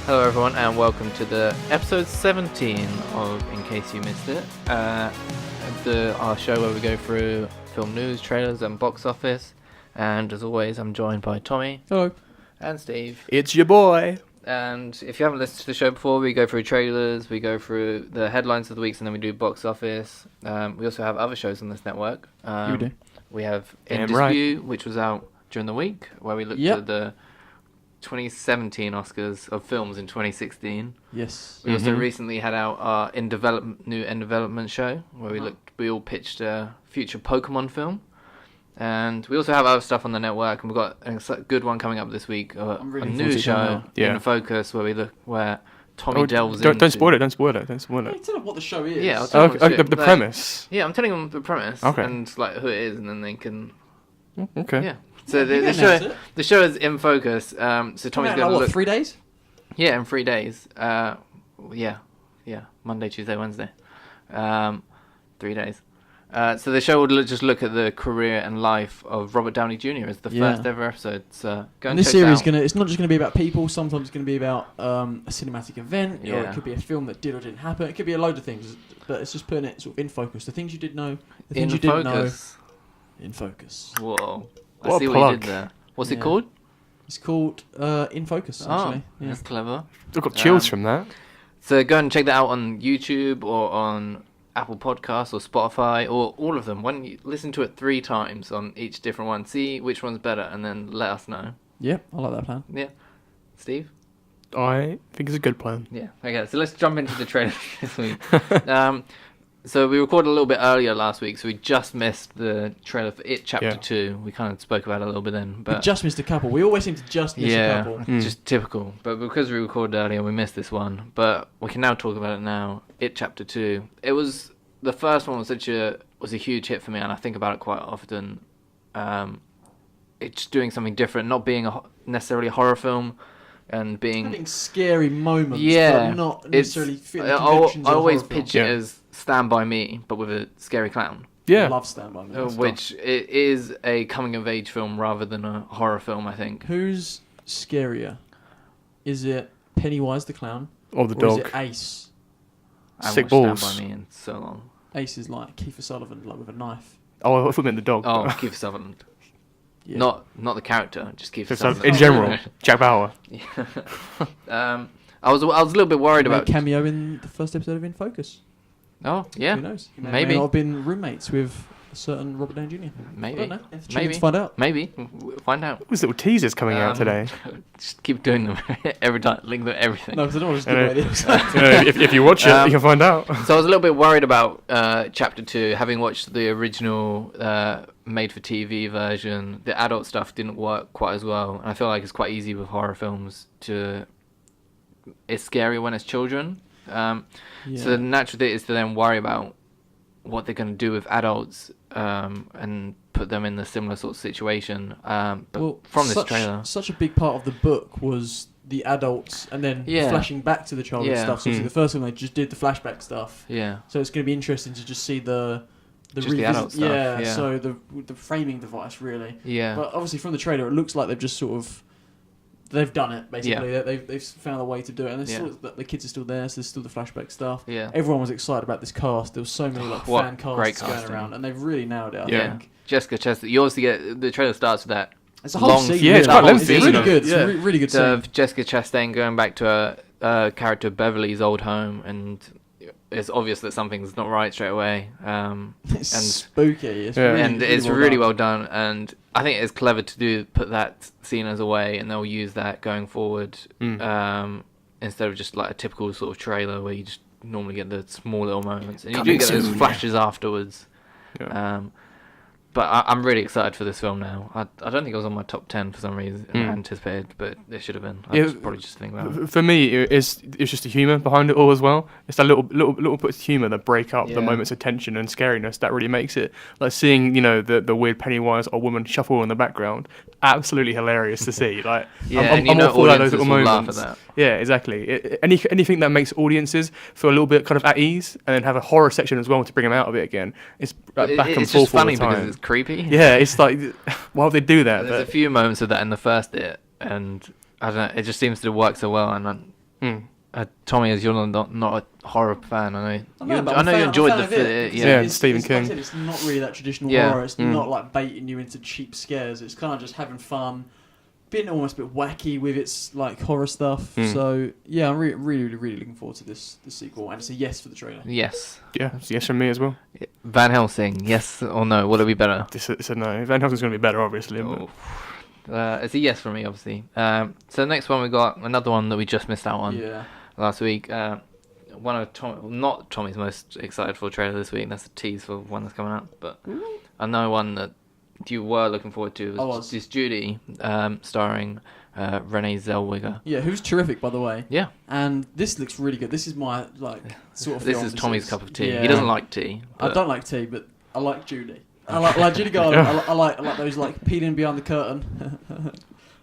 Hello everyone and welcome to the episode 17 of In Case You Missed It, our show where we go through film news, trailers and box office, and as always I'm joined by Tommy. Hello. And Steve. It's your boy. And if you haven't listened to the show before, we go through trailers, we go through the headlines of the weeks, and then we do box office. We also have other shows on this network. You do. We have In Dispute, which was out during the week, where we looked at the 2017 Oscars of films in 2016. Yes. We also recently had our new in development show where we all pitched a future Pokemon film, and we also have other stuff on the network. And we've got a good one coming up this week, a new show In Focus where Tommy delves into. Don't spoil it. Don't spoil it. Tell them what the show is. Yeah, I'll tell them the premise. Yeah, I'm telling them the premise and who it is, and then they can. Okay. Yeah. So the show is In Focus. So Tommy's going to look. 3 days? Yeah, in 3 days. Yeah. Monday, Tuesday, Wednesday. 3 days. So the show will just look at the career and life of Robert Downey Jr. as the first ever episode. So go and this check series it out. it's not just going to be about people. Sometimes it's going to be about a cinematic event, or Yeah. it could be a film that did or didn't happen. It could be a load of things, but it's just putting it sort of in focus. The things you did know, the things you didn't know. In focus. Whoa. I What see a what you plug. did there. What's it called? It's called In Focus, actually. Oh, that's clever. I've got chills from that. So go and check that out on YouTube or on Apple Podcasts or Spotify or all of them. Why don't you listen to it 3 times on each different one, see which one's better, and then let us know. Yeah, I like that plan. Yeah. Steve? I think it's a good plan. Yeah. Okay, so let's jump into the trailer this week. So we recorded a little bit earlier last week, so we just missed the trailer for It Chapter 2. We kind of spoke about it a little bit then. But We just missed a couple. We always seem to just miss a couple. just typical. But because we recorded earlier, we missed this one. But we can now talk about it now. It Chapter 2. The first one was a huge hit for me, and I think about it quite often. It's doing something different, not being necessarily a horror film, and Having scary moments, yeah, but not necessarily fitting the I conventions of a always horror film. picture it as Stand By Me, but with a scary clown. Yeah. I love Stand By Me. Which it is a coming-of-age film rather than a horror film, I think. Who's scarier? Is it Pennywise the clown? Or the dog. Is it Ace? I Sick watched balls. Stand By Me in so long. Ace is like Kiefer Sutherland, like with a knife. Oh, I thought you meant the dog. Oh, Kiefer Sutherland. Yeah. Not the character, just Kiefer So Sutherland. in general, Jack Bauer. I was a little bit worried Made about. a cameo in the first episode of In Focus. Oh yeah, Who knows? He may maybe. not have been roommates with a certain Robert Downey Jr. Maybe. I don't know. Tune in Maybe. to find out. Maybe we'll find out. Those little teasers coming out today. Just keep doing them every time, link them to everything. No, because I don't want to just give away the episode. You know, if you watch it, you can find out. So I was a little bit worried about Chapter 2, having watched the original made-for-TV version. The adult stuff didn't work quite as well, and I feel like it's quite easy with horror films to... It's scarier when it's children. So the natural thing is to then worry about what they're going to do with adults and put them in the similar sort of situation. But from this trailer... Such a big part of the book was the adults and then flashing back to the childhood stuff. So obviously the first one they just did the flashback stuff. Yeah. So it's going to be interesting to just see the adult stuff. Yeah. So the framing device really. Yeah. But obviously from the trailer it looks like they've just sort of they've done it basically. Yeah. They've found a way to do it, and still, the kids are still there. So there's still the flashback stuff. Yeah. Everyone was excited about this cast. There was so many fan casts going around, and they've really nailed it. I think. Jessica Chastain. You also get the trailer starts with that. It's a whole scene. Yeah, it's quite lengthy. It's really good. It's a really good So scene. Jessica Chastain going back to a character Beverly's old home, and it's obvious that something's not right straight away. It's spooky. It's really well done, and I think it's clever to put that scene as a way, and they'll use that going forward instead of just like a typical sort of trailer where you just normally get the small little moments, and you do get those flashes afterwards. Yeah. But I'm really excited for this film now. I don't think it was on my top 10 for some reason, anticipated, but it should have been. I was probably just thinking about it. For me, it's just the humour behind it all as well. It's that little bits of humour that break up the moments of tension and scariness that really makes it. Like seeing, the weird Pennywise or woman shuffle in the background, absolutely hilarious to see. Like, I'm all for those little moments. Laugh at that. Yeah, exactly. Anything that makes audiences feel a little bit kind of at ease, and then have a horror section as well to bring them out of it again. It's back and forth all the time. It's just funny because it's creepy. Yeah, it's like, why would they do that? There's a few moments of that in the first bit, and I don't know, it just seems to work so well, and Tommy, as you're not a horror fan, I know. But I know you enjoyed the film. Yeah, Stephen King. Like I said, it's not really that traditional Yeah. horror. It's not like baiting you into cheap scares. It's kind of just having fun, being almost a bit wacky with its like horror stuff. So yeah, I'm really looking forward to this sequel, and it's a yes for the trailer. Yes. Yeah, it's a yes from me as well. Van Helsing, yes or no? Will it be better? It's a no. Van Helsing's going to be better, obviously. Oh. It's a yes for me, obviously. So the next one we got another one that we just missed out on last week. One of not Tommy's most excited for trailer this week. That's a tease for one that's coming out. But another one that you were looking forward to was this Judy, starring Renee Zellweger. Yeah, who's terrific, by the way. Yeah. And this looks really good. This is my sort of. This film. is Tommy's cup of tea. Yeah. He doesn't like tea. I don't like tea, but I like Judy. I like Judy Garland. I like those like peeling behind the curtain.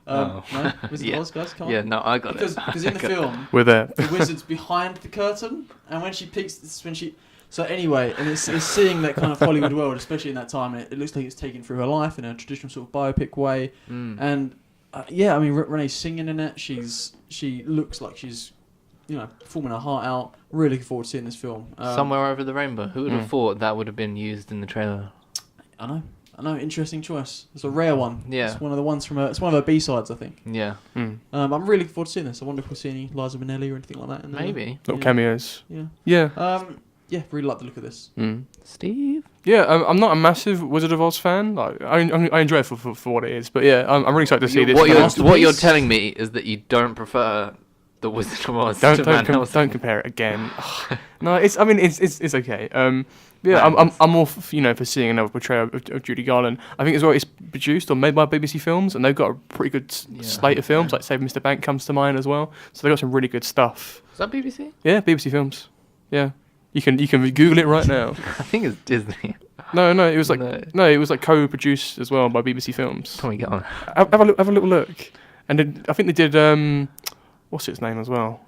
No, was it Oz, guys? Come on. Yeah, no, I got it. Because in the film, We're there. the wizard's behind the curtain, and when she peeks, So anyway, and it's seeing that kind of Hollywood world, especially in that time, and it looks like it's taken through her life in a traditional sort of biopic way. And I mean, Renee's singing in it. She looks like she's, performing her heart out. Really looking forward to seeing this film. Somewhere Over the Rainbow. Who would have thought that would have been used in the trailer? I know. Interesting choice. It's a rare one. Yeah. It's one of the ones it's one of her B-sides, I think. Yeah. I'm really looking forward to seeing this. I wonder if we'll see any Liza Minnelli or anything like that in there. Maybe. Little cameos. Yeah. Yeah. Yeah, really like the look of this. Steve? Yeah, I'm not a massive Wizard of Oz fan. Like, I enjoy it for what it is. But yeah, I'm really excited to see this. What you're telling me is that you don't prefer the Wizard of Oz to Van Helsing. Don't compare it again. No, it's okay. Yeah, I'm more for seeing another portrayal of Judy Garland. I think as well it's produced or made by BBC Films, and they've got a pretty good slate of films. Like Save Mr. Bank comes to mind as well. So they've got some really good stuff. Is that BBC? Yeah, BBC Films. Yeah, you can Google it right now. I think it's Disney. No, it was like co-produced as well by BBC Films. Tommy, get on. Have a little look, and then I think they did what's its name as well?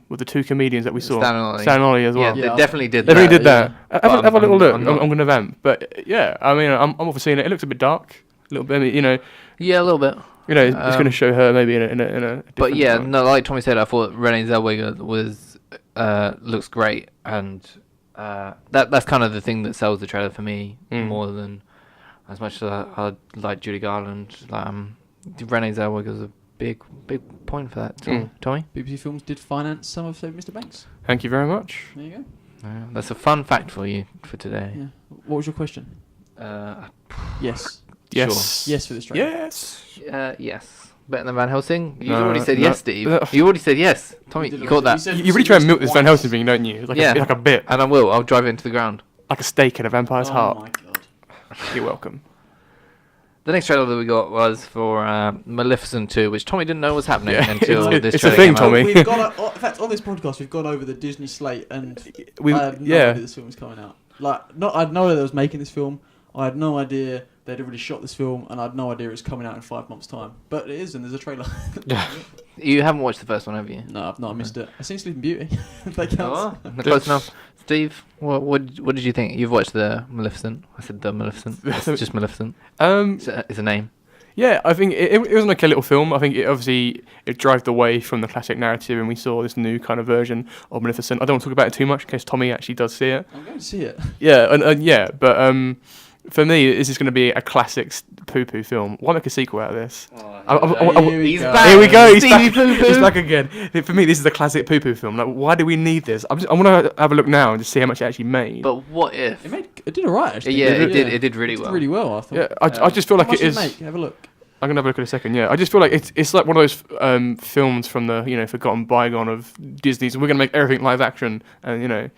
With the two comedians that we saw. Stan and Ollie as well. Yeah, they definitely did that. They really did that. Yeah. Have a little look. I'm going to vamp. But yeah, I mean, I'm all for seeing it. It looks a bit dark. A little bit, Yeah, a little bit. It's going to show her maybe in a But yeah, light. no, like Tommy said, I thought Renee Zellweger looks great, and that's kind of the thing that sells the trailer for me more than as much as I like Judy Garland. Renee Zellweger's a big point for that. Tommy? BBC Films did finance some of Save Mr. Banks. Thank you very much. There you go. That's a fun fact for you for today. Yeah. What was your question? Yes. Yes. Sure. Yes for this trailer. Yes. Yes. Better than Van Helsing? You No, already said no. yes, Steve. You already said yes. Tommy, you caught that. You really try and milk this Van Helsing thing, don't you? It's like a bit. And I will. I'll drive it into the ground. Like a steak in a vampire's heart. Oh my god. You're welcome. The next trailer that we got was for Maleficent 2, which Tommy didn't know was happening until this it's trailer a thing, came out. Tommy. We've got in fact, on this podcast, we've gone over the Disney slate, and I had no idea this film was coming out. I had no idea they was making this film. I had no idea they'd already shot this film, and I had no idea it was coming out in 5 months' time. But it is, and there's a trailer. You haven't watched the first one, have you? No, I've not. I missed it. I've seen Sleeping Beauty. If that counts. Oh, close enough. Steve, what did you think? You've watched the Maleficent. I said the Maleficent. It's just Maleficent. It's a name. Yeah, I think it was an okay little film. I think it drove away from the classic narrative, and we saw this new kind of version of Maleficent. I don't want to talk about it too much in case Tommy actually does see it. I'm going to see it. Yeah, but for me, this is going to be a classic poo-poo film. Why make a sequel out of this? He's back. Here we go. Stevie Poo-Poo. He's back again. For me, this is a classic poo-poo film. Like, why do we need this? I want to have a look now and just see how much it actually made. But what if? It did alright, actually. Yeah, it did. It did really well. Really well, I thought. Yeah, I just feel like it is. Have a look. I'm gonna have a look in a second. Yeah, I just feel like it's like one of those films from the forgotten bygone of Disney's. We're gonna make everything live action, and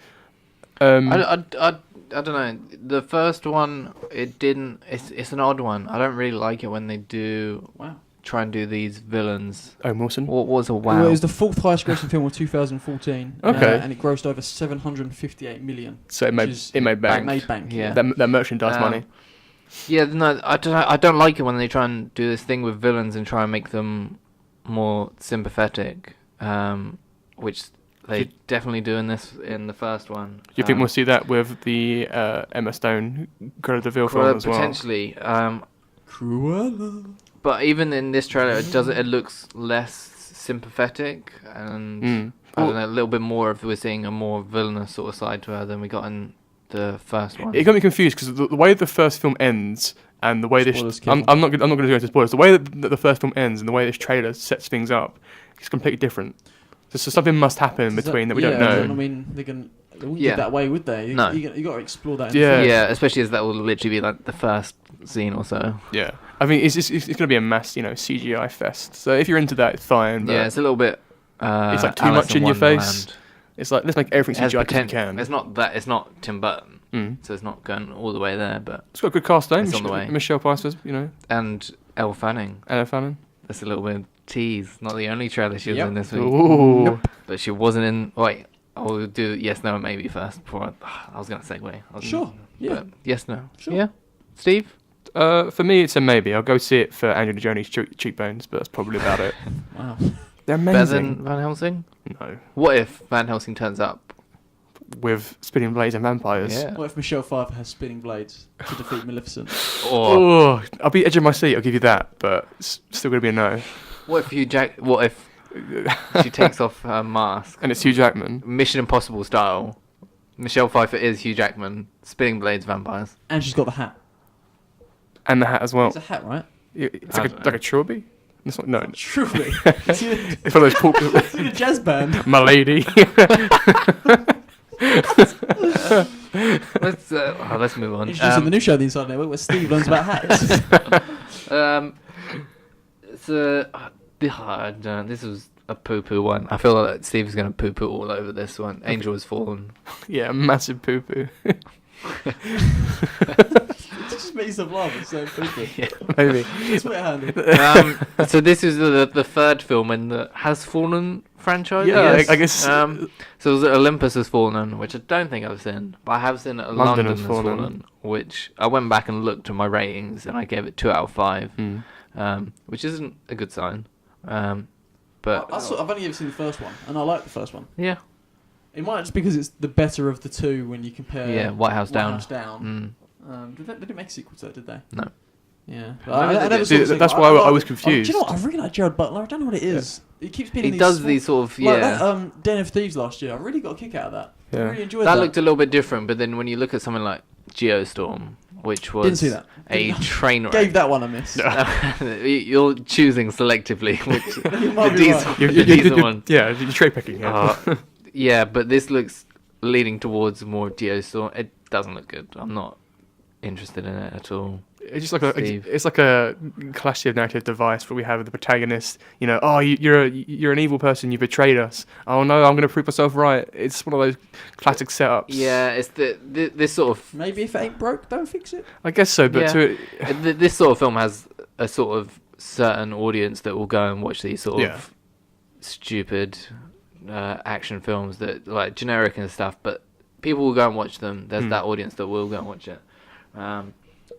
I don't know. The first one, it didn't. It's an odd one. I don't really like it when they do try and do these villains. Oh, Wilson. What was a wow? Well, it was the fourth highest grossing film of 2014. Okay. And it grossed over 758 million. So it made bank. Made bank. Yeah. That merchandise money. Yeah, no, I don't like it when they try and do this thing with villains and try and make them more sympathetic, which they definitely do in the first one. Do you think we'll see that with the Emma Stone Cruella de Vil film as well? Potentially. Cruella. But even in this trailer, it looks less sympathetic, and I don't know, a little bit more of we're seeing a more villainous sort of side to her than we got in the first one. It got me confused because the way the first film ends and the way Spoilers, I'm not going to go into spoilers. The way that the first film ends and the way this trailer sets things up is completely different. So something must happen in between that we don't know. I mean, they wouldn't Yeah. get that way, would they? No. You got to explore that. In Yeah. the film. Yeah, especially as that will literally be like the first scene or so. Yeah, I mean it's going to be a mass CGI fest. So if you're into that, it's fine. But Yeah, it's a little bit. it's like too Alice much in your Wonderland. face. It's like let's make everything It has CGI as we poten- can. It's not that. It's not Tim Burton, Mm. so it's not going all the way there. But It's got a good cast though. It's on the way. Michelle Pfeiffer's, and Elle Fanning. Anna Fanning. That's a little bit of tease. Not the only trailer she was Yep. in this week, Ooh. but she wasn't in. Wait, I'll do yes, no, and maybe first. Before I was gonna segue. Sure. Yeah. But yes, no. Sure. Yeah. Steve. For me, it's a maybe. I'll go see it for Angelina Jolie's cheekbones, but that's probably about it. Wow. They're Better amazing. than Van Helsing. No, What if Van Helsing turns up? with spinning blades and vampires. Yeah. What if Michelle Pfeiffer has spinning blades to defeat Maleficent? Or Oh, I'll be edge of my seat. I'll give you that, but it's still gonna be a no. what if What if she takes off her mask? And it's Hugh Jackman. Mission Impossible style. Michelle Pfeiffer is Hugh Jackman. Spinning blades, vampires. And she's got the hat. And the hat as well. It's a hat, right? It's I like don't a, know. like a trilby? It's not, no. Truly. It's in It's one of those pork... a jazz band. My lady. Let's move on. Introducing the new show, The Inside Network, where Steve learns about hats. This was a poo-poo one. I feel like Steve's going to poo-poo all over this one. Angel Has Fallen. Yeah, massive poo-poo. It just makes them laugh. It's so freaky. Maybe. It's handed. So this is the third film in the Has Fallen franchise. Yeah, yes. I guess... So there's Olympus Has Fallen, which I don't think I've seen, but I have seen London Has Fallen, which I went back and looked at my ratings and I gave it 2 out of 5, which isn't a good sign. But I've only ever seen the first one, and I like the first one. yeah, It might just because it's the better of the two when you compare. yeah, White House Down. House Down. Mm. Did they make a sequel to that? Did they? No. Yeah. I never saw the did. sequel. That's why I was confused. Do you know what? I really like Gerard Butler. I don't know what it is. He keeps being. He in these does small- these sort of Like yeah. that, Den of Thieves last year. I really got a kick out of that. I Yeah. really enjoyed That that. looked a little bit different, but then when you look at something like Geostorm, which was Didn't see that. a train wreck. Gave that one a miss. You're choosing selectively which You might the be decent, right. the decent one. Yeah, you're trade picking. Yeah. Yeah, but this looks leading towards more Geostorm. It doesn't look good. I'm not interested in it at all. It's just like Steve. it's like a classic narrative device where we have the protagonist. You're an evil person. You betrayed us. Oh no, I'm going to prove myself right. It's one of those classic setups. Yeah, it's this sort of Maybe if it ain't broke, don't fix it. I guess so. But Yeah. This sort of film has a sort of certain audience that will go and watch these sort Yeah. of stupid action films that like generic and stuff, but people will go and watch them. There's that audience that will go and watch it. I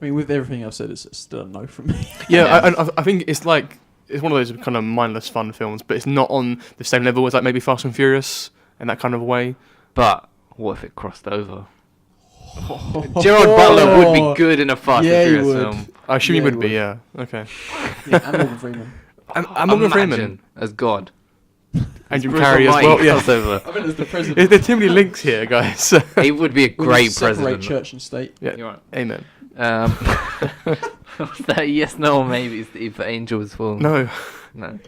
mean, with everything I've said, it's still a no from me. yeah, I think it's like it's one of those kind of mindless fun films, but it's not on the same level as like maybe Fast and Furious in that kind of way. But what if it crossed over? Gerard Butler would be good in a Fast Yeah, he and Furious would. film. I assume Yeah, he would he be. would. Yeah. Okay. Yeah, and Morgan Freeman. I'm Morgan Freeman. Imagine as God. And Jim Bruce Carrey as Almighty well. Yeah. crossover. I bet it's the president. There's too many links here, guys. He would be a We would great separate president. church and state. Yeah. You're right. Amen. Was that a yes, no, or maybe Steve for Angels Fallen? No. No.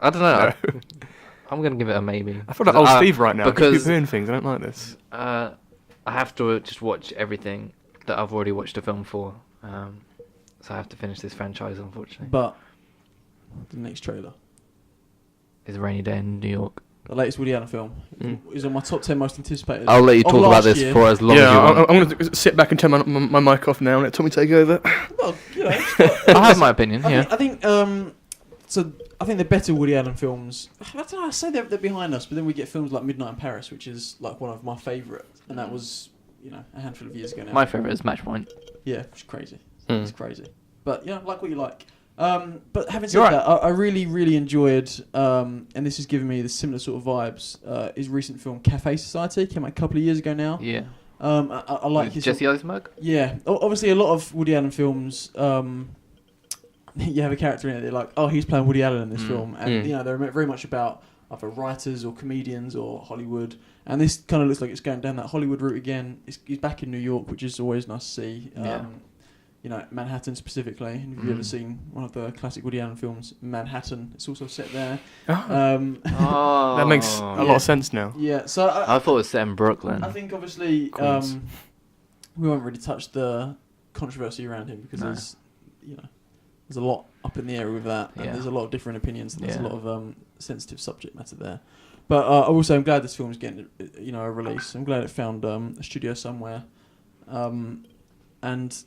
I don't know. No. I'm gonna give it a maybe. I feel like old Steve right now. because- Keep doing things. I don't like this. I have to just watch everything that I've already watched a film for. So I have to finish this franchise, unfortunately. But the next trailer, It's a rainy day in New York. the latest Woody Allen film, is on my top 10 most anticipated. I'll let you of talk about last this year. for as long Yeah, as you want. I'm going to sit back and turn my mic off now and let Tommy take over. Well, you know, I have my opinion. Yeah. I think so. I think the better Woody Allen films. I don't know. I say they're behind us, but then we get films like Midnight in Paris, which is like one of my favourite, and that was a handful of years ago now. My favourite is Match Point. Yeah, it's crazy. Mm. It's crazy. But like what you like. But having said You're right. that, I really, really enjoyed, and this has given me the similar sort of vibes. His recent film Cafe Society came out a couple of years ago now. Yeah. I like his Jesse Eisenberg. Yeah, obviously a lot of Woody Allen films you have a character in it. They're like, oh, he's playing Woody Allen in this film, and Mm. you know they're very much about either writers or comedians or Hollywood. And this kind of looks like it's going down that Hollywood route again. He's back in New York, which is always nice to see. You know, Manhattan specifically. And if you've ever seen one of the classic Woody Allen films, Manhattan, it's also set there. Oh, That makes a lot of sense now. Yeah, so I thought it was set in Brooklyn. I think obviously Queens. we won't really touch the controversy around him because there's a lot up in the air with that, and there's a lot of different opinions, and there's a lot of sensitive subject matter there. But also, I'm glad this film is getting a release. I'm glad it found a studio somewhere, and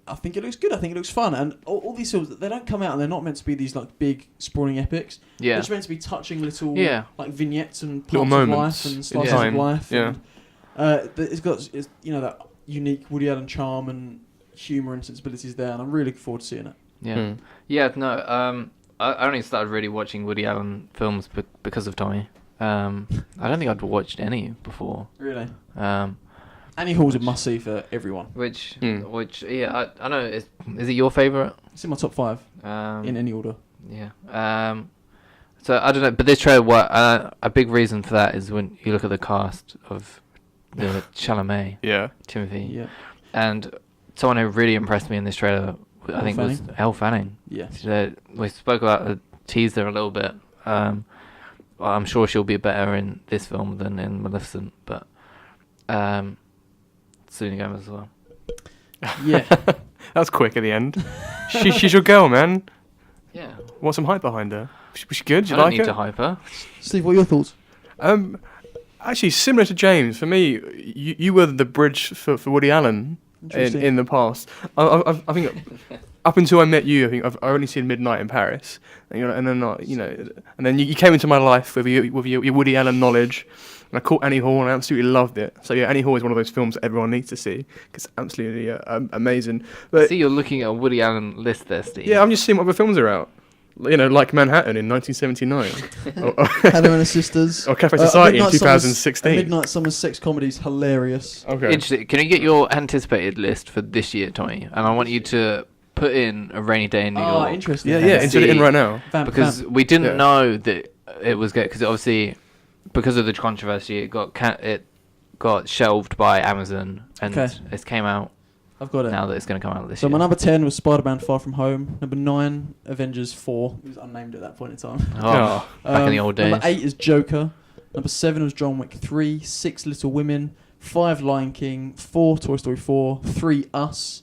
I think it looks good. I think it looks fun, and all these films, they don't come out and they're not meant to be these like big sprawling epics. Yeah, They're just meant to be touching little like vignettes and Little parts of moments life and in slices time. of life. Yeah. And, it's got that unique Woody Allen charm and humour and sensibilities there, and I'm really looking forward to seeing it. yeah, yeah. No, I only started really watching Woody Allen films because of Tommy. I don't think I'd watched any before. Really. Annie Hall's a must see for everyone. Which I know. Is it your favourite? It's in my top 5 in any order. Yeah. So I don't know, but this trailer, a big reason for that is when you look at the cast of the Chalamet, Timothy, and someone who really impressed me in this trailer, I think, was Elle Fanning. Yeah. We spoke about the teaser a little bit. I'm sure she'll be better in this film than in Maleficent, but Selena Gomez as well. Yeah. That was quick at the end. She's your girl, man. Yeah. Want some hype behind her? Was she good? Do you I don't like Oh, need her? to hype her. Steve, what are your thoughts? Actually, similar to James, for me, you were the bridge for Woody Allen in the past. I think up until I met you, I think I've only seen Midnight in Paris, and then you came into my life with your Woody Allen knowledge, and I caught Annie Hall and I absolutely loved it. So yeah, Annie Hall is one of those films that everyone needs to see because it's absolutely amazing. But See, you're looking at a Woody Allen list there, Steve. yeah, I'm just seeing what other films are out. Like Manhattan in 1979. Hannah and her Sisters. Or Cafe Society in Midnight 2016. Midnight Summer's sex comedy's hilarious. Okay. Interesting. Can you get your anticipated list for this year, Tommy? And I want you to put in A Rainy Day in New York. Interesting. Yeah, insert it in right now. Because we didn't know that it was good. Because obviously, because of the controversy, it got shelved by Amazon, and it came out. I've got it. Now that it's going to come out this So year. my number 10 was Spider-Man Far From Home. Number 9, Avengers 4. It was unnamed at that point in time. Oh, back in the old days. Number 8 is Joker. Number 7 was John Wick 3. 6, Little Women. 5, Lion King. 4, Toy Story 4. 3, Us.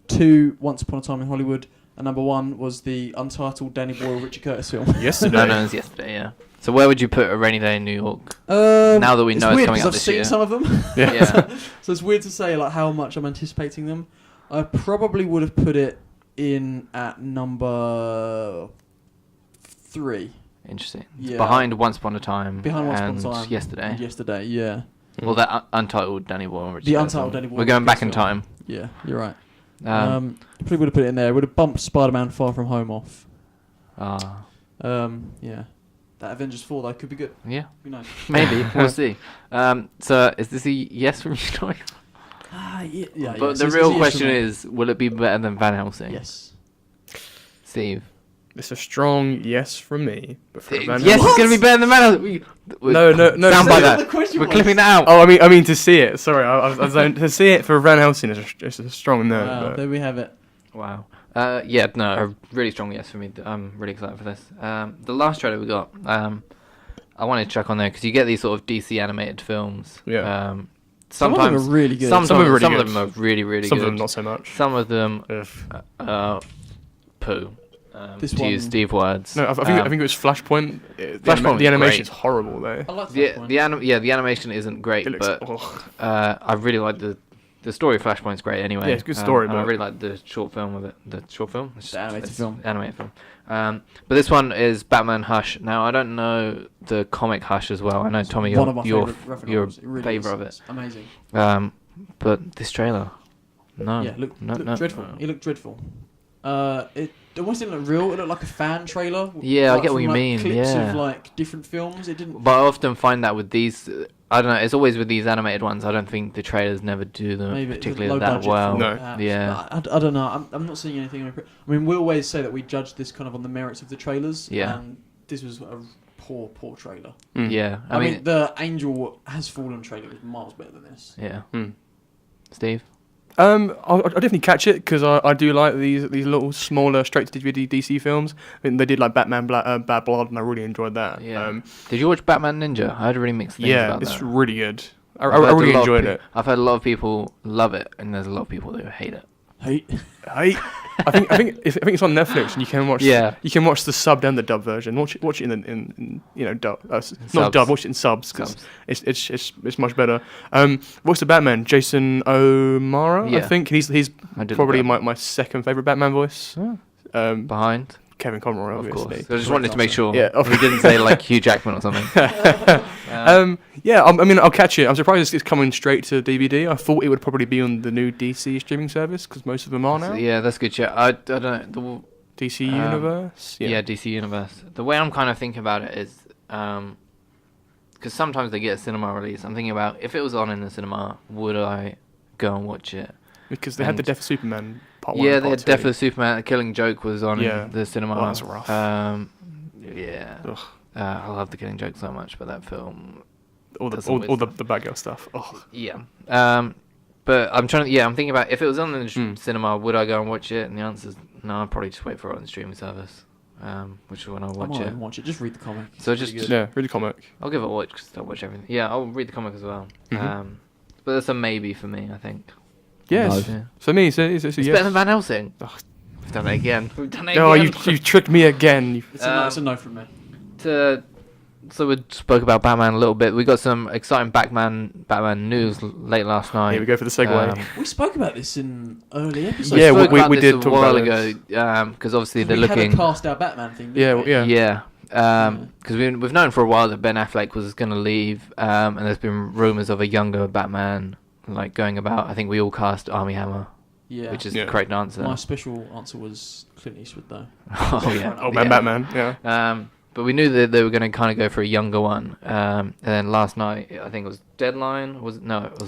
2, Once Upon a Time in Hollywood. And number 1 was the untitled Danny Boyle Richard Curtis film. Yesterday. No, it was yesterday, yeah. So where would you put A Rainy Day in New York? Now that we know it's coming out this year. I've seen some of them. Yeah. So it's weird to say like how much I'm anticipating them. I probably would have put it in at number 3. Interesting. Yeah. Behind Once Upon a Time. Behind Once and Upon a Time. Yesterday. And Yesterday, yeah. Well, that untitled Danny Boyle and Richard The Curtis untitled film. Danny Boyle We're going and back in Richard time. Yeah, you're right. Um, Probably would have put it in there. Would have bumped Spider-Man Far From Home off. Ah. Yeah. That Avengers 4 though could be good. Yeah. Be nice. Maybe. We'll see. So is this a yes from you, Troy? Yeah. But the real question is, will it be better than Van Helsing? Yes. Steve? It's a strong yes from me. But for Van Yes, Helsing- it's going to be better than Van Helsing. No. Sound by Say what that. the question We're was. clipping that out. Oh, I mean to see it. Sorry, I was to see it for Van Helsing is a strong no. Wow, but- there we have it. Wow. A really strong yes for me. I'm really excited for this. The last trailer we got, I wanted to check on there because you get these sort of DC animated films. Yeah. Some of them are really good. Some Some of are really good. them are really, really Some good. of them not so much. Some of them, Ugh. poo. This To one- use Steve words. No, I think it was Flashpoint. Flashpoint The was animation's great. horrible though. I like The Flashpoint. the animation isn't great, It looks. but I really like the story of Flashpoint's great anyway. Yeah, it's a good story, and I but- really like the short film of it. The short film? The animated It's film. Animated film. But this one is Batman Hush. Now I don't know the comic Hush as well. I know Tommy, One of my your favourite graphic your novels. It really favourite is. of it. It's amazing. But this trailer, no, Yeah, looked no. dreadful. It looked dreadful. It almost didn't look real. It looked like a fan trailer. Yeah, I like get what from, you like, mean, Clips yeah. of like different films. It didn't. But I often find that with these, I don't know. It's always with these animated ones. I don't think the trailers never do them Maybe it's a particularly low that budget well. film, No. perhaps, Yeah. but I don't know. I'm not seeing anything. I mean, we always say that we judge this kind of on the merits of the trailers. Yeah. And this was a poor trailer. Yeah. I mean, the Angel Has Fallen trailer was miles better than this. Yeah. Mm. Steve. I'll definitely catch it because I do like these little smaller straight to DVD DC films. I mean, they did like Batman Bad Blood, and I really enjoyed that. Yeah. Did you watch Batman Ninja? I heard really mixed things yeah, about it's that. really good. I I've heard really a lot of enjoyed peo- it. I've heard a lot of people love it, and there's a lot of people who hate it. Hey, I think it's on Netflix, and you can watch. Yeah. You can watch the subbed and the dub version. Watch it in dub. Not subs. dub. Watch it in subs because Subs. it's much better. What's the Batman? Jason O'Mara. I Yeah. think he's I did probably look my second favorite Batman voice. behind, Kevin Conroy, of obviously. course. I just wanted to make sure. Yeah. He didn't say like Hugh Jackman or something. Yeah, I mean, I'll catch it. I'm surprised it's coming straight to DVD. I thought it would probably be on the new DC streaming service because most of them are now. Yeah, that's good. Yeah, I don't know. DC Universe. Yeah, DC Universe. The way I'm kind of thinking about it is, because sometimes they get a cinema release. I'm thinking about if it was on in the cinema, would I go and watch it? Because they had the And- Death of Superman part 1 Yeah, and they part had 2. Death of Superman. The Killing Joke was on Yeah. in the cinema. Oh, that's rough. Yeah. Ugh. I love The Killing Joke so much, but that film. all doesn't the waste the Batgirl stuff. Oh, Yeah. But I'm trying to. Yeah, I'm thinking about if it was on in the cinema, would I go and watch it? And the answer is no. I'd probably just wait for it on the streaming service, which is when I'll I watch might it. even watch it. Just read the comic. So It's just- pretty good. yeah, really comic. I'll give it a watch because I watch everything. Yeah, I'll read the comic as well. Mhm. But that's a maybe for me. I think. Yes. Yeah. For me, it's a It's yes. better than Van Helsing. Ugh. We've done it again. We've done it Oh, again. you've tricked me again. It's a no from me. So we spoke about Batman a little bit. We got some exciting Batman news late last night. Here we go for the segue. We spoke about this in early episodes. Yeah, spoke we about this did a talk while about ago because obviously they're we had looking. a cast out Batman thing. Yeah, Didn't we? yeah. Yeah, because we've known for a while that Ben Affleck was going to leave, and there's been rumors of a younger Batman like going about. I think we all cast Armie Hammer, Yeah. which is Yeah. the correct answer. My special answer was Clint Eastwood, though. Oh yeah. Oh man, Yeah. Batman. Yeah. But we knew that they were going to kind of go for a younger one. And then last night, I think it was Deadline. It was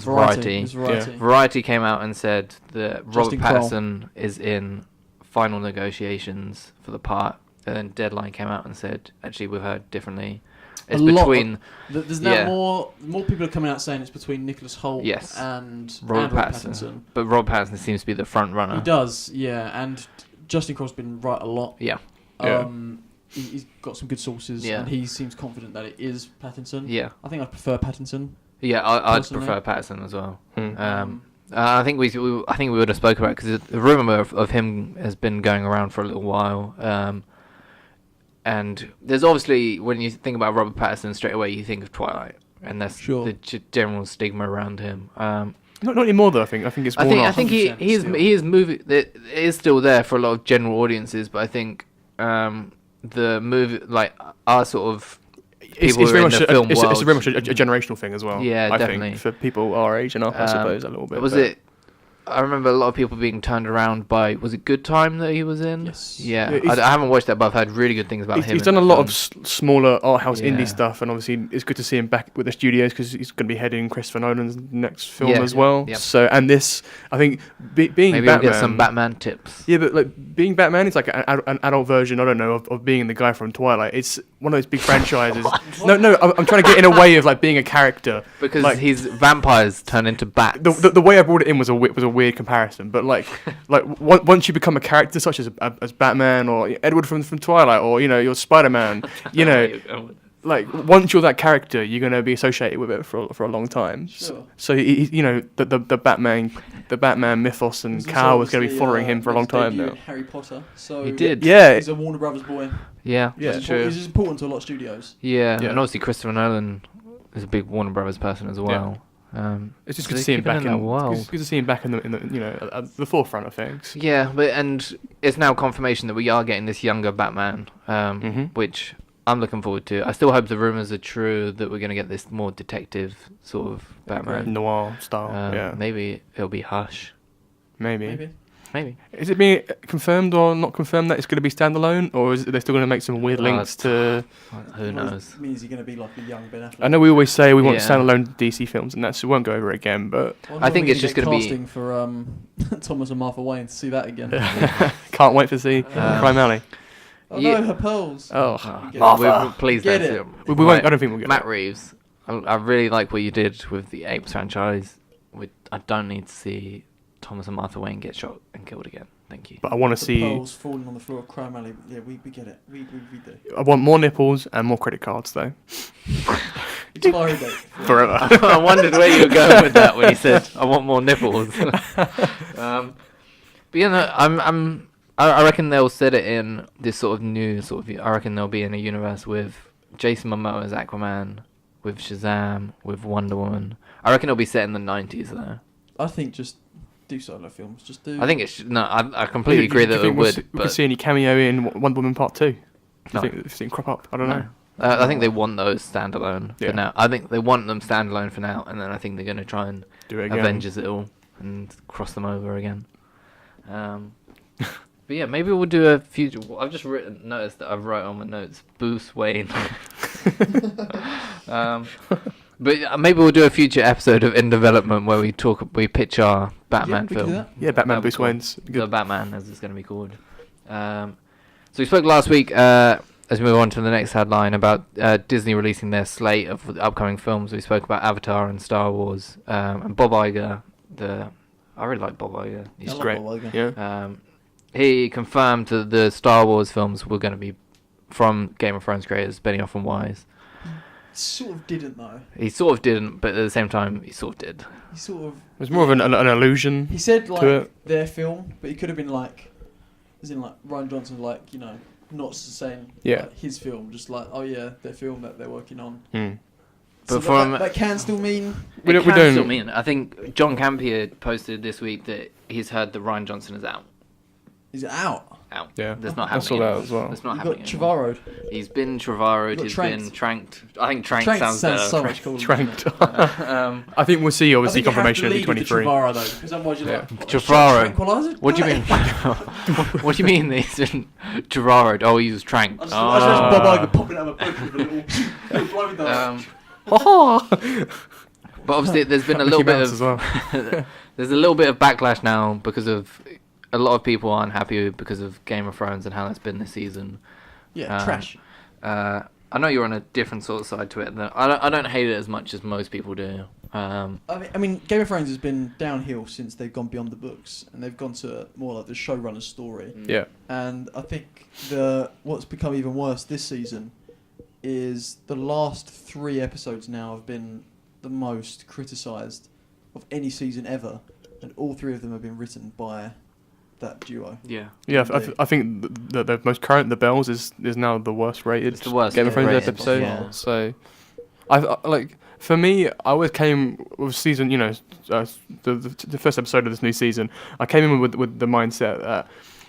Variety. It was Variety. Variety came out and said that Robert Justin Kroll. Pattinson is in final negotiations for the part. And then Deadline came out and said, actually, we've heard differently. It's A lot of- between There's now Yeah. more people are coming out saying it's between Nicholas Hoult Yes. and Robert Robert Pattinson. But Robert Pattinson seems to be the front runner. He does, yeah. And Justin Kroll's been right a lot. Yeah. Yeah. He's got some good sources, Yeah. and he seems confident that it is Pattinson. Yeah. I think I prefer Pattinson. Yeah, I'd Personally. prefer Pattinson as well. Hmm. I think we would have spoken about it because the rumor of him has been going around for a little while. And there's obviously, when you think about Robert Pattinson straight away, you think of Twilight, and that's Sure. the general stigma around him. Not anymore though. I think it's more. I think he 100% still. is movie. It is still there for a lot of general audiences, but I think the movie, like our sort of It's people who very are in much the film it's world. very much a generational thing as well. Yeah, I definitely. think for people our age and up, I suppose a little bit. Was but- it? I remember a lot of people being turned around by. Was it Good Time that he was in? Yes. Yeah, Yeah, he's- I haven't watched that, but I've heard really good things about him. He's in done a that lot film. of smaller art house Yeah. indie stuff, and obviously it's good to see him back with the studios because he's going to be heading Christopher Nolan's next film Yeah. as well. Yeah. So, and this, I think, being Maybe Batman. we'll get some Batman tips. Yeah, but like being Batman is like an adult version. I don't know of being the guy from Twilight. It's one of those big franchises. No, I'm trying to get in a way of like being a character. Because like, he's vampires turn into bats. the way I brought it in was a weird comparison, but like once you become a character such as Batman or Edward from Twilight or you're Spider-Man, like once you're that character, you're gonna be associated with it for a long time. Sure. So the Batman mythos and He's Cow also was gonna be obviously, following him for a long his time debut now. in Harry Potter. So He did. Yeah, He's a Warner Brothers boy. Yeah, Yeah. that's true. He's important to a lot of studios. Yeah, Yeah. and obviously Christopher Nolan is a big Warner Brothers person as well. it's just so good to they see him keep it back in in. that well. It's good to see him back in the at the forefront of things. Yeah, and it's now confirmation that we are getting this younger Batman, which I'm looking forward to. I still hope the rumors are true that we're going to get this more detective sort of Batman. Noir style. Yeah, Maybe it'll be Hush. maybe. Maybe. Is it being confirmed or not confirmed that it's going to be standalone, or is it they're still going to make some weird links to? Who knows? Means he's going to be like a young Ben Affleck. I know we always say we want Yeah. standalone DC films, and we won't go over it again. But I think it's just going gonna to be- casting for Thomas and Martha Wayne to see that again. can't wait to see Crime Alley. Oh Yeah. no, her pearls. Oh, Get We're pleased Get that's it. it. we won't. I don't think we'll get Matt it. Reeves. I really like what you did with the Apes franchise. I don't need to see Thomas and Martha Wayne get shot and killed again. Thank you. But I want to the see. pearls falling on the floor of Crime Alley. Yeah, we get it. We do. I want more nipples and more credit cards, though. Expiry date. Forever. I wondered where you were going with that when you said I want more nipples. But you know, I reckon they'll set it in this sort of new sort of. I reckon they'll be in a universe with Jason Momoa as Aquaman, with Shazam, with Wonder Woman. I reckon it'll be set in the 90s though. I think just do solo films. Just do. I think it should. No, I completely agree Do you that it think would. we But could see any cameo in Wonder Woman Part 2? Do No. you think it crop up? I don't know. I think they want those standalone Yeah. for now. I think they want them standalone for now, and then I think they're going to try and Do it again. Avengers it all and cross them over again. But yeah, maybe we'll do a future. I've just noticed that I've wrote on my notes Bruce Wayne. But maybe we'll do a future episode of In Development where we pitch our Batman we can film. do that. Yeah, Batman, That'd be Bruce cool. Wayne's The good. Batman, as it's going to be called. So we spoke last week, as we move on to the next headline, about Disney releasing their slate of upcoming films. We spoke about Avatar and Star Wars. And Bob Iger, I really like Bob Iger. He's I love great. Bob Iger. Yeah. He confirmed that the Star Wars films were going to be from Game of Thrones creators Benioff and Weiss. Sort of didn't though. He sort of didn't, but at the same time, he sort of did. He sort of. It was more of an illusion. He said to like it. their film, but he could have been like, as in like Ryan Johnson, like not saying Yeah. like, his film, just like their film that they're working on. But So from that can still mean. We it don't- we can still don't- mean. I think John Campier posted this week that he's heard that Ryan Johnson is out. Is it out? Out. Yeah. That's not I saw happening. that anymore. as well. That's not You happening. got anymore. Trevorrowed. He's been Trevorrowed. You got He's Tranked. been Tranked. I think Tranked Trank sounds sounds better. so much cooler. Tranked. Um, I think we'll see, I obviously, think confirmation you in have to lead with 23. Trevorrow though, because otherwise you're Yeah. like Trevorrow. Tranquilizer? What do you mean? What do you mean he's been Trevorrowed? Oh, he was Tranked. I just imagine Bob Iger popping out of a book with a little blowing dart. But obviously, there's been a little Mickey bit Mouse of as well. there's a little bit of backlash now because of a lot of people aren't happy because of Game of Thrones and how that's been this season. Yeah, trash. I know you're on a different sort of side to it. I don't hate it as much as most people do. I mean, Game of Thrones has been downhill since they've gone beyond the books and they've gone to more like the showrunner's story. Yeah. And I think what's become even worse this season is the last 3 episodes now have been the most criticised of any season ever, and all 3 of them have been written by that duo. Yeah. Yeah, I think the most current, The Bells, is now the worst rated It's the worst Game of Thrones rated, episode. yeah. So, I like, for me, I always came with season, the first episode of this new season, I came in with the mindset that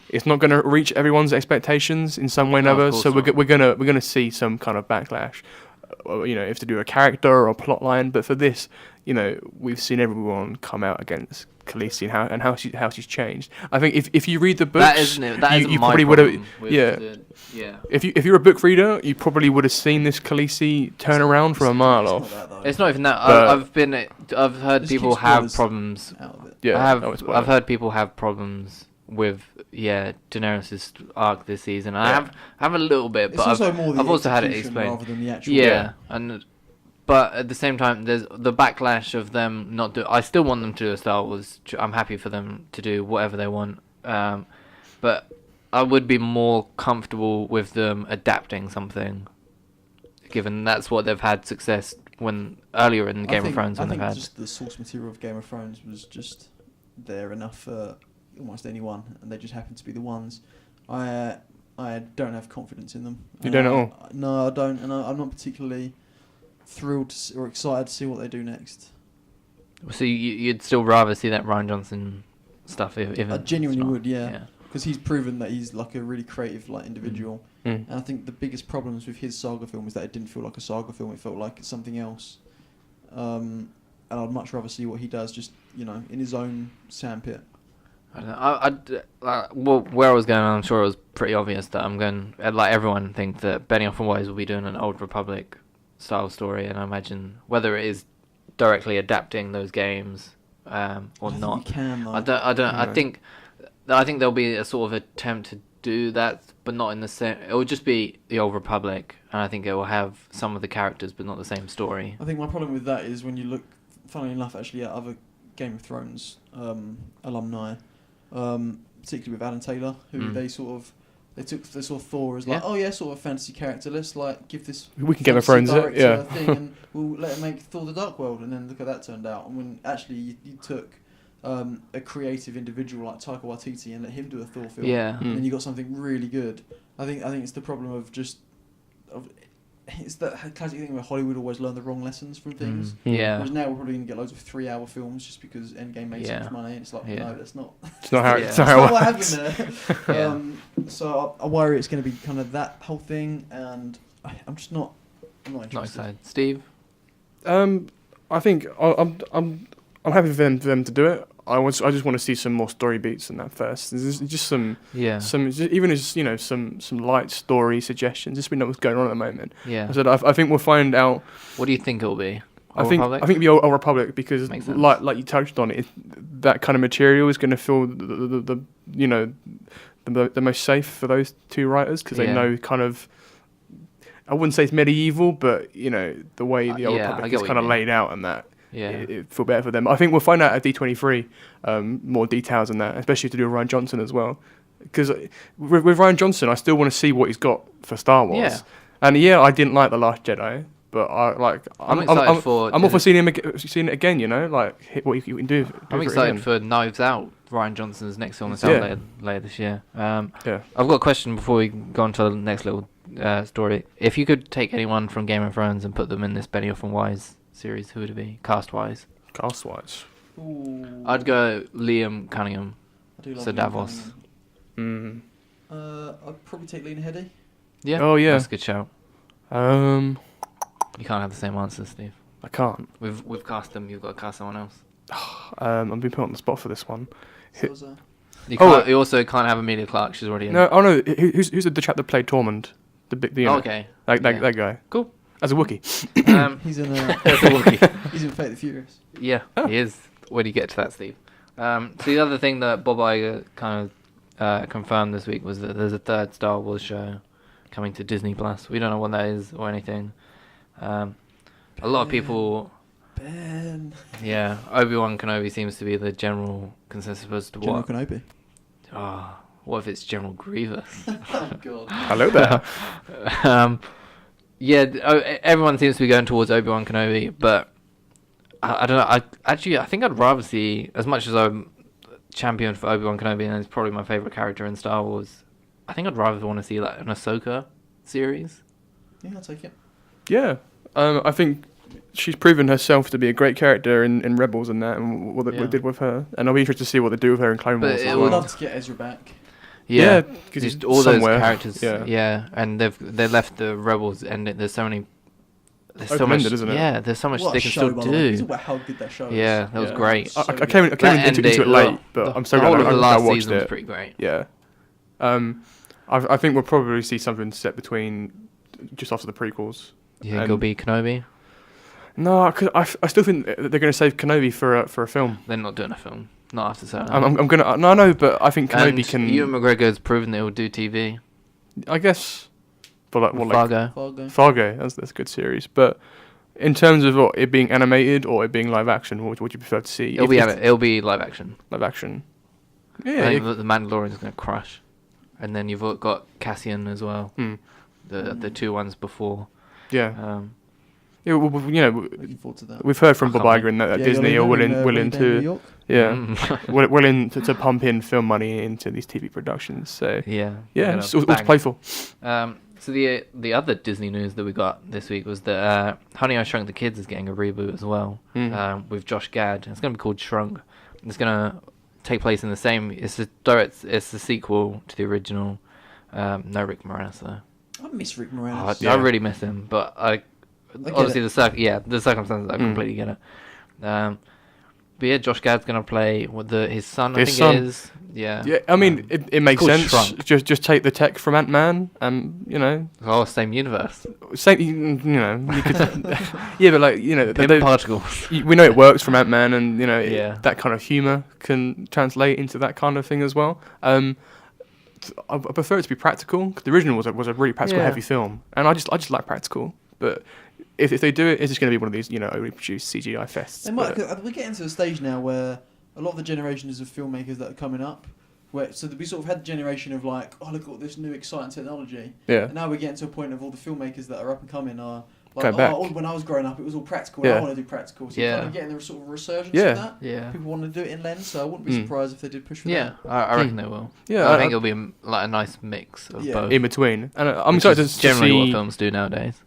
it's not going to reach everyone's expectations in some way or No, of another. course So not. we're gonna see some kind of backlash. If to do a character or a plot line, but for this, we've seen everyone come out against Khaleesi and how she's changed. I think if you read the books, That isn't it. That isn't you my probably would have. problem with Yeah. yeah. If you're a book reader, you probably would have seen this Khaleesi turn around from a mile It's off. not that, though. It's not even that. But- I've heard Just people keep have spoilers problems. out of it. Yeah, I've heard people have problems with Daenerys' arc this season. I have a little bit, It's but also more the I've also had it execution explained. rather than the actual. Yeah, but at the same time, there's the backlash of them not do. I still want them to do a Star Wars. I'm happy for them to do whatever they want. But I would be more comfortable with them adapting something, given that's what they've had success when earlier in Game of Thrones when I they've think had. just the source material of Game of Thrones was just there enough for almost anyone, and they just happened to be the ones. I don't have confidence in them. You don't at all? No, I don't, and I'm not particularly thrilled or excited to see what they do next. So you'd still rather see that Ryan Johnson stuff if I genuinely it's not- would, yeah. Because he's proven that he's like a really creative individual. Mm. And I think the biggest problems with his saga film is that it didn't feel like a saga film. It felt like something else. And I'd much rather see what he does just, in his own sandpit I don't know. Well, where I was going, I'm sure it was pretty obvious that I'm going. Like everyone, think that Benioff and Weiss will be doing an Old Republic style story, and I imagine whether it is directly adapting those games or I think not. you can, though. I don't. I think there'll be a sort of attempt to do that, but not in the same. It will just be the Old Republic, and I think it will have some of the characters, but not the same story. I think my problem with that is when you look, funnily enough, actually at other Game of Thrones alumni, particularly with Alan Taylor, who they took the sort of Thor as like, oh yeah, sort of fantasy character. Let's like give this We can Game of Thrones it, yeah. thing, and we'll let him make Thor: The Dark World, and then look how that turned out. And when actually you took a creative individual like Taika Waititi and let him do a Thor film, Yeah. and then you got something really good. I think it's the problem of it's that classic thing where Hollywood always learn the wrong lessons from things. Yeah. Whereas now we're probably going to get loads of 3-hour films just because Endgame made so Yeah. much money, and it's like, Yeah. no, that's not. It's not how. Yeah. It's That's not not how. what happened there. Yeah. So I worry it's going to be kind of that whole thing, and I'm just not. I'm not Not interested. excited. Steve. I think I'm happy for them to do it. I just want to see some more story beats in that first. There's just some Yeah. even as some light story suggestions. Just we know what's going on at the moment. Yeah. I said I think we'll find out. What do you think it'll be? I Old think Republic? I think the Old Republic, because Makes sense. like you touched on it, that kind of material is going to feel the the most safe for those two writers, because they Yeah. know kind of. I wouldn't say it's medieval, but the way the Old Yeah, I Republic get is what kind you of mean. laid out, and that Yeah. it feel better for them. I think we'll find out at D23 more details on that, especially to do with Ryan Johnson as well. Because with Ryan Johnson, I still want to see what he's got for Star Wars. Yeah. And yeah, I didn't like The Last Jedi, but I'm excited for. I'm all for seeing it again. What he can do. I'm excited for Knives Out, Ryan Johnson's next film that's out Yeah. later this year. Yeah. I've got a question before we go on to the next little story. If you could take anyone from Game of Thrones and put them in this Benioff and Weiss series, who would it be, cast-wise? Cast-wise. Ooh. I'd go Liam Cunningham. I do love so Liam Davos. Cunningham. I'd probably take Lena Headey. Yeah. Oh, yeah. That's a good shout. Um, You can't have the same answers, Steve. I can't. We've cast them. You've got to cast someone else. I'm being put on the spot for this one. So was, You Oh, can't. You also can't have Emilia Clarke. She's already in. No, oh no, who's the chap that played Tormund? The Okay. that Yeah. guy. Cool. As a Wookiee. he's in That's a Wookiee. he's in Fate the Furious. Yeah, he is. When you get to that, Steve. So the other thing that Bob Iger kind of confirmed this week was that there's a third Star Wars show coming to Disney Plus. We don't know what that is or anything. A lot of people, Ben. yeah, Obi-Wan Kenobi seems to be the general consensus as to General what. Kenobi. What if it's General Grievous? Oh god. Hello there. Everyone seems to be going towards Obi-Wan Kenobi, but I don't know. I think I'd rather see, as much as I'm champion for Obi-Wan Kenobi and he's probably my favorite character in Star Wars, I think I'd rather want to see like an Ahsoka series. Yeah, I'll take it. Yeah. I think she's proven herself to be a great character in Rebels and that, and what Yeah. they did with her. And I'll be interested to see what they do with her in Clone But Wars. it I as would well. love to get Ezra back. Yeah, because just he's all somewhere. those characters. Yeah. Yeah, and they left the Rebels, and there's so many. There's so much, Open-ended, isn't it? Yeah, there's so much What they a can show, still by the way. Think do. about how good that show is. Yeah, that was Yeah. great. I So came That into it late, but I'm so the glad whole of the I last watched season was it. pretty great. Yeah. I think we'll probably see something set between just after the prequels. You think it'll be Kenobi? No, 'cause I still think they're going to save Kenobi for a film. They're not doing a film. Not after so. I'm gonna no, I know, but I think Kenobi And can. Ewan McGregor's proven that he'll do TV. I guess. But like Fargo. Fargo. That's a good series. But in terms of it being animated or it being live action, what would you prefer to see? It'll be live action. Live action. I Yeah. think that the Mandalorian's gonna crush, and then you've got Cassian as well. The two ones before. Yeah. Yeah. Well, Looking forward to that. we've heard from I Bob can't Iger that Yeah, Disney you're are willing in, willing New to York. willing to pump in film money into these TV productions. So Yeah. yeah, it's all to play for. So the other Disney news that we got this week was that Honey I Shrunk the Kids is getting a reboot as well, with Josh Gad. It's going to be called Shrunk. It's going to take place in the same. It's a sequel to the original. No Rick Moranis though. I miss Rick Moranis. I really miss him, but get obviously it. the circumstances I completely get it. But yeah, Josh Gad's gonna play his son. I His think son. it is. Yeah. Yeah, I mean, it makes called sense. Shrunk. Just take the tech from Ant-Man, Oh, same universe. same, you could, yeah, but like, Pim particles. we know it works from Ant-Man, and Yeah. that kind of humor can translate into that kind of thing as well. I prefer it to be practical. 'Cause the original was a really practical Yeah. heavy film, and I just like practical. But if they do it, it's just going to be one of these overly produced CGI fests. They might, we're getting to a stage now where a lot of the generations of filmmakers that are coming up, so that we sort of had the generation of like, oh, look at all this new exciting technology. Yeah. And now we're getting to a point of all the filmmakers that are up and coming are like, Go back. when I was growing up, it was all practical. Yeah. And I want to do practical. So Yeah. you're kind of getting the sort of resurgence Yeah. of that. Yeah. People want to do it in lens, so I wouldn't be surprised if they did push for Yeah, that. I reckon they will. Yeah, I think it'll be like a nice mix of Yeah. both. in between, and I'm which excited is to generally what see, films do nowadays.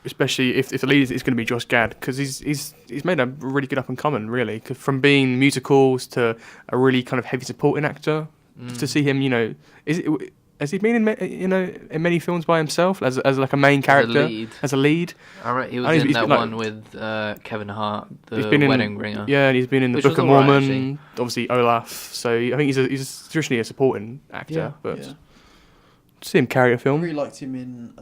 especially if the lead is going to be Josh Gad, because he's made a really good up and coming, really, 'cause from being musicals to a really kind of heavy supporting actor. To see him, has he been in many films by himself as like a main character, as a lead? He And was in he's that been, like- one with Kevin Hart, He's the been in Wedding Ringer. Yeah, and he's been in the Which Book was of alright, Mormon, actually. obviously Olaf. So I think he's traditionally a supporting actor, Yeah. but Yeah. to see him carry a I film, really liked him in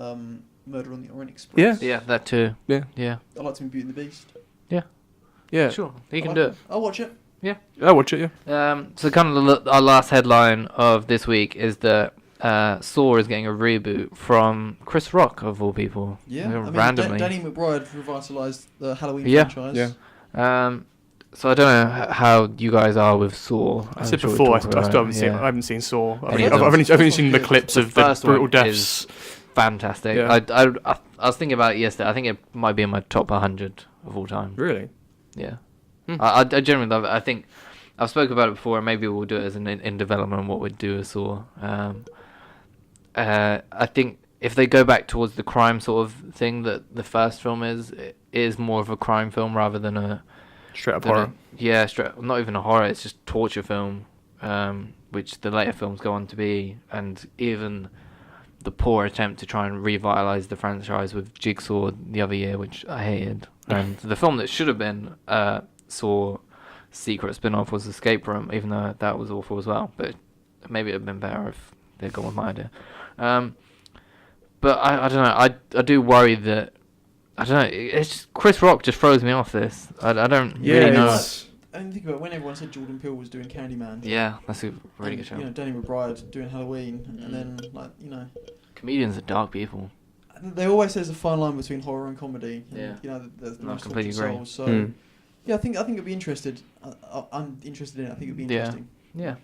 Murder on the Orient Express. Yeah, that too. Yeah. Yeah. I liked him in Beauty and the Beast. yeah, Sure, he I can like do him. it. I'll watch it. I'll watch it. Yeah, So kind of our last headline of this week is that Saw is getting a reboot from Chris Rock, of all people. Yeah. I mean, randomly. Danny McBride revitalised the Halloween Yeah. franchise. Yeah. So I don't know how you guys are with Saw. I I'm said sure we'll before, I talk still about haven't it, seen. yeah. I haven't seen Saw. I've Any of only them. seen the clips The of the first brutal one deaths. Fantastic. Yeah. I was thinking about it yesterday. I think it might be in my top 100 of all time. Really? Yeah. Hmm. I generally love it. I think I've spoken about it before, and maybe we'll do it as in development, what we'd do as Saw. I think if they go back towards the crime sort of thing that the first film it is more of a crime film rather than a... Straight up than horror. not even a horror, it's just torture film, which the later films go on to be, and even the poor attempt to try and revitalise the franchise with Jigsaw the other year, which I hated. And the film that should have been Saw secret spin-off was Escape Room, even though that was awful as well. But maybe it would have been better if they'd gone with my idea. But I don't know. I do worry that... I don't know. It's just, Chris Rock just throws me off this. I don't Yeah, really know. it's- I didn't think about when everyone said Jordan Peele was doing Candyman. Yeah, that's a really and, good show. Danny McBride doing Halloween, and then Comedians are dark people. they always say there's a fine line between horror and comedy. And, Yeah. there's the No, I most completely tortured agree. souls. So Hmm. yeah, I think I'd be interested. I'm interested in it. I think it'd be Yeah. interesting. Yeah.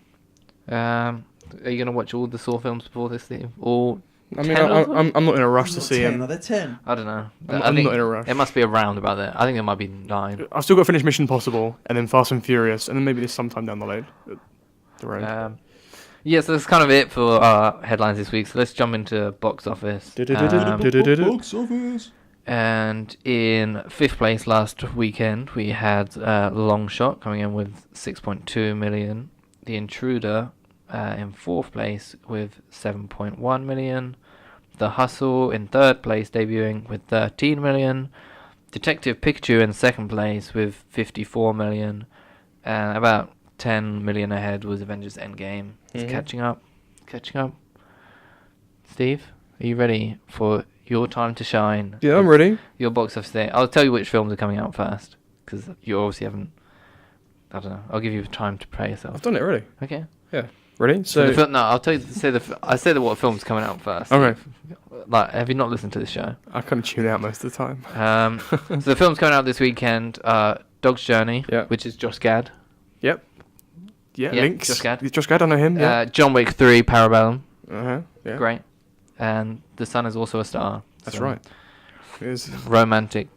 Are you gonna watch all the Saw films before this, Steve? Or I mean, 10 of them? I'm not in a rush to Not see 10, him. Are there 10? I don't know. I'm I think not in a rush. it must be around about there. I think there might be 9. I've still got to finish Mission Impossible, and then Fast and Furious, and then maybe this sometime down the road. Yeah, so that's kind of it for our headlines this week. So let's jump into box office. Box office. And in 5th place last weekend, we had Long Shot coming in with 6.2 million. The Intruder in 4th place with 7.1 million. The Hustle in 3rd place, debuting with 13 million. Detective Pikachu in 2nd place with 54 million. And about 10 million ahead was Avengers Endgame. It's catching up. Steve, are you ready for your time to shine? Yeah, I'm ready. Your box office day. I'll tell you which films are coming out first, because you obviously haven't... I don't know. I'll give you time to prepare yourself. I've done it already. Okay. Yeah. Ready? So no, I'll tell you. I say what film's coming out first. Okay. Like, have you not listened to the show? I kind of tune out most of the time. So the films coming out this weekend: Dog's Journey, Yeah. which is Josh Gad. Yep. Yeah, Yeah, Links. Josh Gad. Josh Gad, I know him. Yeah. John Wick 3, Parabellum. Yeah. Great. And The Sun is also a star. That's So, right. It is. Romantic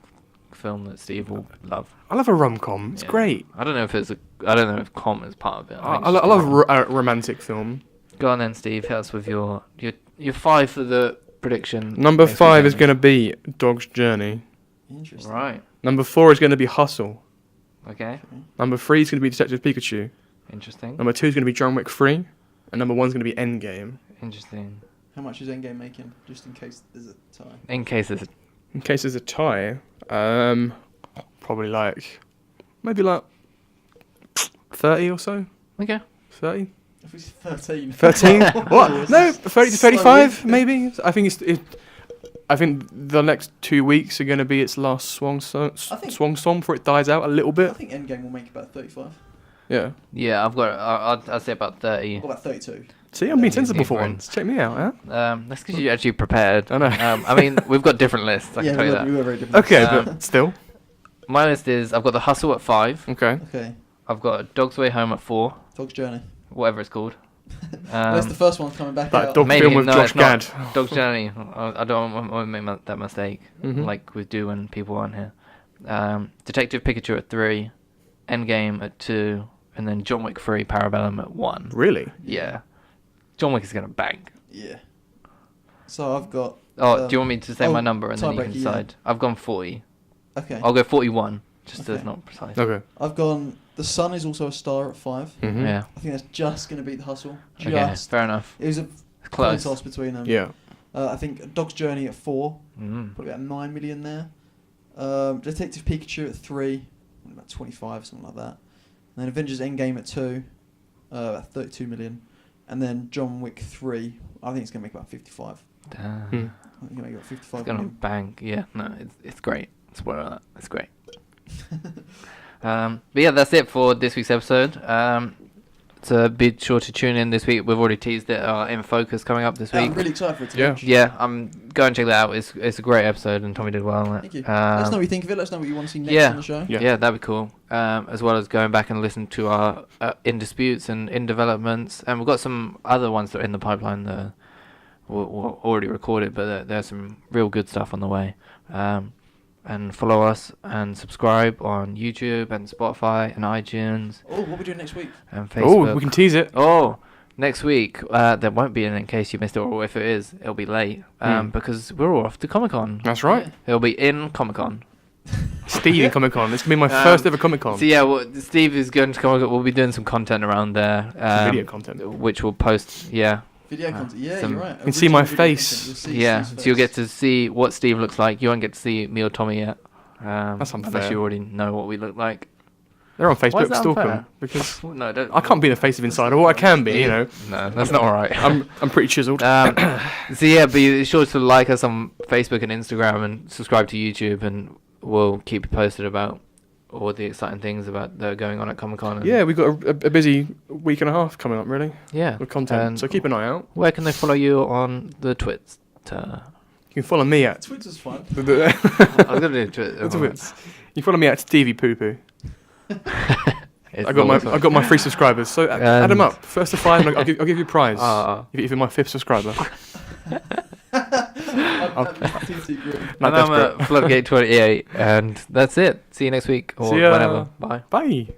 film that Steve will love. I love a rom-com. It's Yeah. great. I don't know if com is part of it. I think it's love just a romantic film. Go on then, Steve. Hit us with your 5 for the prediction. Number next 5 is weekend. going to be Dog's Journey. Interesting. Right. Number 4 is going to be Hustle. Okay. Number 3 is going to be Detective Pikachu. Interesting. Number 2 is going to be John Wick 3. And number 1 is going to be Endgame. Interesting. How much is Endgame making? Just in case there's a tie. In case there's In case there's a tie, probably maybe 30 or so. Okay. 30. If it's 13. 13. What? No, 30 to So 35 weird. maybe. I think I think the next 2 weeks are going to be its last swan song before it dies out a little I bit. think Endgame will make about 35. Yeah. Yeah, I'd say about 30. What about 32? See, I'm being Yeah, sensible for difference. once. Check me out, huh? That's because you're actually prepared. I know. I mean, we've got different lists. I Yeah, can tell you that. we were very different. Okay, Um, but still. My list is I've got The Hustle at 5. Okay. Okay. I've got Dog's Way Home at 4. Dog's Journey. Whatever it's called. That's the first one coming back That out. dog Maybe, film with no, Josh it's not. Gad. Dog's Journey. I don't want to make that mistake, Mhm. like we do when people aren't here. Detective Pikachu at 3, Endgame at 2, and then John Wick 3 Parabellum at 1. Really? Yeah. John Wick is going to bang. Yeah. So I've got. Oh, do you want me to say my number and then you can tiebreaker, yeah. decide? I've gone 40. Okay. I'll go 41, just so it's Okay. not precise. Okay. I've gone. The Sun is also a star at 5. Mhm. Yeah. I think that's just going to beat The Hustle. Okay, Just. fair enough. It was a It's coin close. toss between them. Yeah. I think Dog's Journey at 4. Mm. Probably about 9 million there. Detective Pikachu at 3. About 25, something like that. And then Avengers Endgame at 2. About 32 million. And then John Wick 3. I think it's going to make about 55. Damn. Hmm. I think it's going to make about 55 It's gonna million. bang. Yeah, no, it's great. Spoiler that. It's great. But yeah, that's it for this week's episode. So be sure to tune in this week. We've already teased it. In Focus coming up this week. I'm really excited for it to Yeah. launch. Yeah, go and check that out. It's a great episode, and Tommy did well on it. Thank you. Let us know Um, what you think of it. Let us know what you want to see next yeah. on the show. Yeah. yeah, that'd be cool. As well as going back and listen to our in disputes and in developments, and we've got some other ones that are in the pipeline that were already recorded, but there's some real good stuff on the way. And follow us and subscribe on YouTube and Spotify and iTunes Oh, what are we doing next week? and Oh, Facebook. we can tease it. Oh, next week there won't be any in case you missed it, or if it is, it'll be late because we're all off to Comic Con. That's right. It'll be in Comic Con. Steve in Comic Con. It's gonna be my first ever Comic Con. So yeah, Steve is going to Comic Con. We'll be doing some content around there, Video content. which we'll post. Yeah, Video content. Yeah, some- you're right. You can see my Original video face. content. You'll see yeah. Steve's So you'll get face. to see what Steve looks like. You won't get to see me or Tommy yet. That's unless unfair. you already know what we look like. They're on Why is Facebook. that Stalk unfair? them because No, don't. I can't be the face of Insider. Well, I can be. You know, No, that's not right. I'm pretty chiseled. So yeah, be sure to like us on Facebook and Instagram and subscribe to YouTube, and we'll keep you posted about all the exciting things that are going on at Comic Con. Yeah, we've got a busy week and a half coming up, really, Yeah. with content. And So keep an eye out. where can they follow you on the Twits? You can follow me at Twitter's fun. I was gonna do Twitter. the Twits. You follow me at Stevie Poo Poo. It's I got my free subscribers. So add them And- up. First to 5, and I'll give you a prize Ah. if you're my 5th subscriber. TT Group. Not and I'm desperate. at Floodgate 28, and that's it. See you next week or See ya. whenever. Bye. Bye.